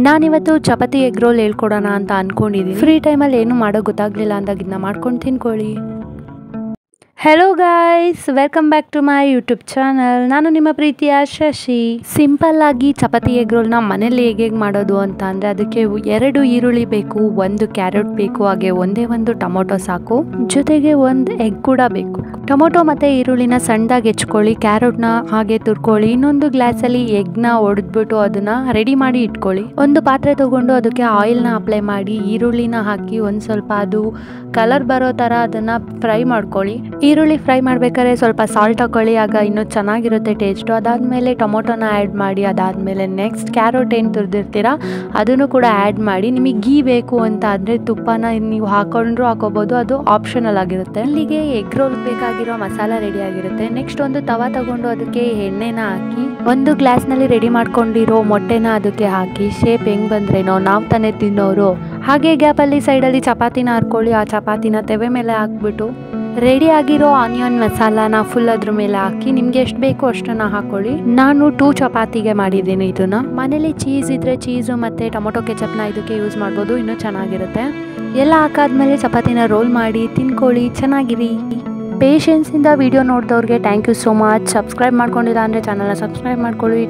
ನಾನಿವತ್ತು chapati egg roll ಹೇಳ್ಕೊಡೋಣ ಅಂತ ಅಂದ್ಕೊಂಡಿದ್ದೀನಿ. ಫ್ರೀ ಟೈಮಲ್ಲಿ ಏನು ಮಾಡೋ ಗೊತ್ತಾಗಲಿಲ್ಲ ಅಂದಾಗ ಇದನ್ನ ಮಾಡ್ಕೊಂಡು ತಿನ್ಕೊಳ್ಳಿ. Hello guys, welcome back to my YouTube channel. ನಾನು ನಿಮ್ಮ ಪ್ರೀತಿಯ ಶಶಿ. ಸಿಂಪಲ್ ಆಗಿ ಚಪಾತಿ ಎಗ್ ರೋಲ್ನ ಮನೇಲಿ ಹೇಗೆ ಮಾಡೋದು ಅಂತ ಅಂದರೆ ಅದಕ್ಕೆ 2 ಈರುಳ್ಳಿ ಬೇಕು, 1 ಕ್ಯಾರೆಟ್ ಬೇಕು, ಹಾಗೆ ಒಂದೇ ಒಂದು ಟೊಮೊಟೊ ಸಾಕು, ಜೊತೆಗೆ 1 ಎಗ್ ಕೂಡ ಬೇಕು. ಟೊಮೊಟೊ ಮತ್ತು ಈರುಳ್ಳಿನ ಸಣ್ಣದಾಗಿ ಹೆಚ್ಕೊಳ್ಳಿ, ಕ್ಯಾರೆಟ್ನ ಹಾಗೆ ತುರ್ಕೊಳ್ಳಿ. ಇನ್ನೊಂದು ಗ್ಲಾಸಲ್ಲಿ ಎಗ್ನ ಒಡೆದ್ಬಿಟ್ಟು ಅದನ್ನು ರೆಡಿ ಮಾಡಿ ಇಟ್ಕೊಳ್ಳಿ. ಒಂದು ಪಾತ್ರೆ ತೊಗೊಂಡು ಅದಕ್ಕೆ ಆಯಿಲ್ನ ಅಪ್ಲೈ ಮಾಡಿ ಈರುಳ್ಳಿನ ಹಾಕಿ ಒಂದು ಸ್ವಲ್ಪ ಅದು ಕಲರ್ ಬರೋ ಥರ ಅದನ್ನು ಫ್ರೈ ಮಾಡ್ಕೊಳ್ಳಿ. ಈರುಳ್ಳಿ ಫ್ರೈ ಮಾಡ್ಬೇಕಾದ್ರೆ ಸ್ವಲ್ಪ ಸಾಲ್ಟ್ ಹಾಕೊಳ್ಳಿ, ಆಗ ಇನ್ನೂ ಚೆನ್ನಾಗಿರುತ್ತೆ ಟೇಸ್ಟು. ಅದಾದಮೇಲೆ ಟೊಮೊಟೊನ ಆ್ಯಡ್ ಮಾಡಿ, ಅದಾದಮೇಲೆ ನೆಕ್ಸ್ಟ್ ಕ್ಯಾರೆಟ್ ಏನು ತುರಿದಿರ್ತೀರ ಅದನ್ನು ಕೂಡ ಆ್ಯಡ್ ಮಾಡಿ. ನಿಮಗೆ ಗೀ ಬೇಕು ಅಂತ ಅಂದರೆ ತುಪ್ಪನ ನೀವು ಹಾಕೊಂಡ್ರು ಹಾಕೋಬೋದು, ಅದು ಆಪ್ಷನಲ್ ಆಗಿರುತ್ತೆ. ಇಲ್ಲಿಗೆ ಎಗ್ ರೋಲ್ ಬೇಕಾಗಿರೋ ಮಸಾಲ ರೆಡಿ ಆಗಿರುತ್ತೆ. ನೆಕ್ಸ್ಟ್ ಒಂದು ತವಾ ತಗೊಂಡು ಅದಕ್ಕೆ ಎಣ್ಣೆನ ಹಾಕಿ, ಒಂದು ಗ್ಲಾಸ್ನಲ್ಲಿ ರೆಡಿ ಮಾಡ್ಕೊಂಡಿರೋ ಮೊಟ್ಟೆನ ಅದಕ್ಕೆ ಹಾಕಿ, ಶೇಪ್ ಹೆಂಗೆ ಬಂದ್ರೇನೋ ನಾವು ತಾನೇ ತಿನ್ನೋರು. ಹಾಗೆ ಗ್ಯಾಪಲ್ಲಿ ಸೈಡಲ್ಲಿ ಚಪಾತಿನ ಹರ್ಕೊಳ್ಳಿ, ಆ ಚಪಾತಿನ ತೆವೆ ಮೇಲೆ ಹಾಕ್ಬಿಟ್ಟು ರೆಡಿ ಆಗಿರೋ ಆನಿಯನ್ ಮಸಾಲಾನ ಫುಲ್ ಅದ್ರ ಮೇಲೆ ಹಾಕಿ ನಿಮ್ಗೆ ಎಷ್ಟು ಬೇಕು ಅಷ್ಟನ್ನ ಹಾಕೊಳ್ಳಿ. ನಾನು 2 ಚಪಾತಿಗೆ ಮಾಡಿದ್ದೀನಿ ಇದನ್ನ. ಮನೇಲಿ ಚೀಸ್ ಇದ್ರೆ ಚೀಸು ಮತ್ತು ಟೊಮೊಟೊ ಕೆಚಪ್ನ ಇದಕ್ಕೆ ಯೂಸ್ ಮಾಡ್ಬೋದು, ಇನ್ನೂ ಚೆನ್ನಾಗಿರುತ್ತೆ. ಎಲ್ಲ ಹಾಕಾದ್ಮೇಲೆ ಚಪಾತಿನ ರೋಲ್ ಮಾಡಿ ತಿನ್ಕೊಳ್ಳಿ, ಚೆನ್ನಾಗಿರಿ. ಪೇಷನ್ಸಿಂದ ವಿಡಿಯೋ ನೋಡಿದವ್ರಿಗೆ thank you so much. Subscribe ಮಾಡ್ಕೊಂಡಿಲ್ಲ ಅಂದರೆ ಚಾನಲ್ನ ಸಬ್ಸ್ಕ್ರೈಬ್ ಮಾಡ್ಕೊಳ್ಳಿ.